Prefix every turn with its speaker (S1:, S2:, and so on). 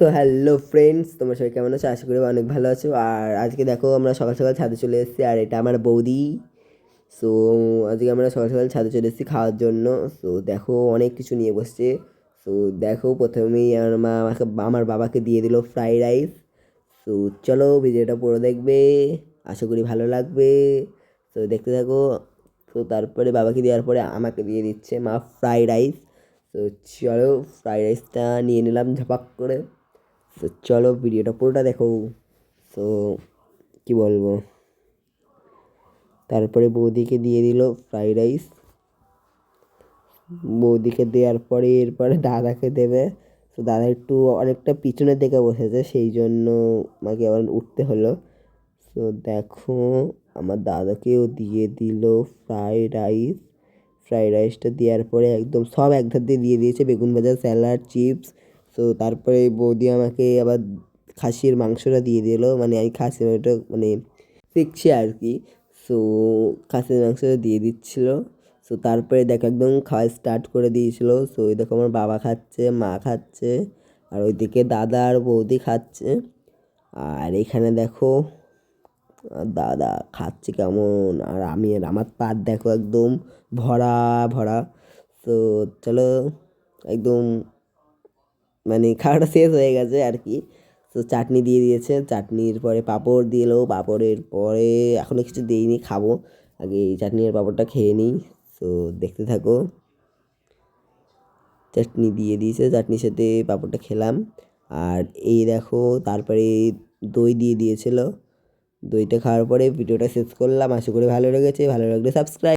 S1: তো hello friends, তোমরা সবাই কেমন আছো? আশা করি অনেক ভালো আছো। আর আজকে দেখো আমরা সকাল সকাল ছাদে চলে এসেছি, আর এটা আমার বৌদি। সো আজকে আমরা সকাল সকাল ছাদে চলে এসেছি খাওয়ার জন্য। সো দেখো অনেক কিছু নিয়ে বসছে। সো দেখো প্রথমেই আমার মা আমাকে আমার বাবাকে দিয়ে দিল ফ্রাইড রাইস। সো চলো ভিডিওটা পুরো দেখবে, আশা করি ভালো লাগবে। তো দেখতে থাকো। তো তারপরে বাবাকে দেওয়ার পরে আমাকে দিয়ে দিচ্ছে মা ফ্রাইড রাইস। তো চলো ফ্রাইড রাইসটা নিয়ে নিলাম ঝপাক করে। তো চলো ভিডিওটা পুরোটা দেখো। তো কি বলবো, তারপরে বৌদিকে দিয়ে দিল ফ্রাইড রাইস। বৌদিকে দেওয়ার পরে এরপরে দাদাকে দেবে। তো দাদা একটু অনেকটা পিছনের দিকে বসেছে, সেই জন্য আমাকে আবার উঠতে হলো। তো দেখো আমার দাদাকেও দিয়ে দিল ফ্রাইড রাইস। ফ্রাইড রাইসটা দেওয়ার পরে একদম সব এক ধার দিয়ে দিয়ে দিয়েছে, বেগুন ভাজা, স্যালাড, চিপস। তো তারপরে বৌদি আমাকে আবার খাসির মাংসটা দিয়ে দিল, মানে আমি খাসির মাংসটা মানে শিখছি আর কি। সো খাসির মাংসটা দিয়ে দিচ্ছিল। সো তারপরে দেখো একদম খাওয়া স্টার্ট করে দিয়েছিল। সো ওই দেখো আমার বাবা খাচ্ছে, মা খাচ্ছে, আর ওইদিকে দাদা আর বৌদি খাচ্ছে। আর এখানে দেখো দাদা খাচ্ছে কেমন, আর আমি আর আমার পাত দেখো একদম ভরা ভরা। তো চলো একদম মানে খাওয়াটা শেষ হয়ে গেছে আর কি। তো চাটনি দিয়ে দিয়েছে, চাটনির পরে পাঁপড় দিলো, পাঁপড়ের পরে এখনও কিছু দিইনি, খাবো আগে এই চাটনি আর পাঁপড়টা খেয়ে নিই। তো দেখতে থাকো। চাটনি দিয়ে দিয়েছে, চাটনির সাথে পাঁপড়টা খেলাম। আর এই দেখো তারপরে দই দিয়ে দিয়েছিল। দইটা খাওয়ার পরে ভিডিওটা শেষ করলাম। আশা করি ভালো লেগেছে, ভালো লাগলে সাবস্ক্রাইব।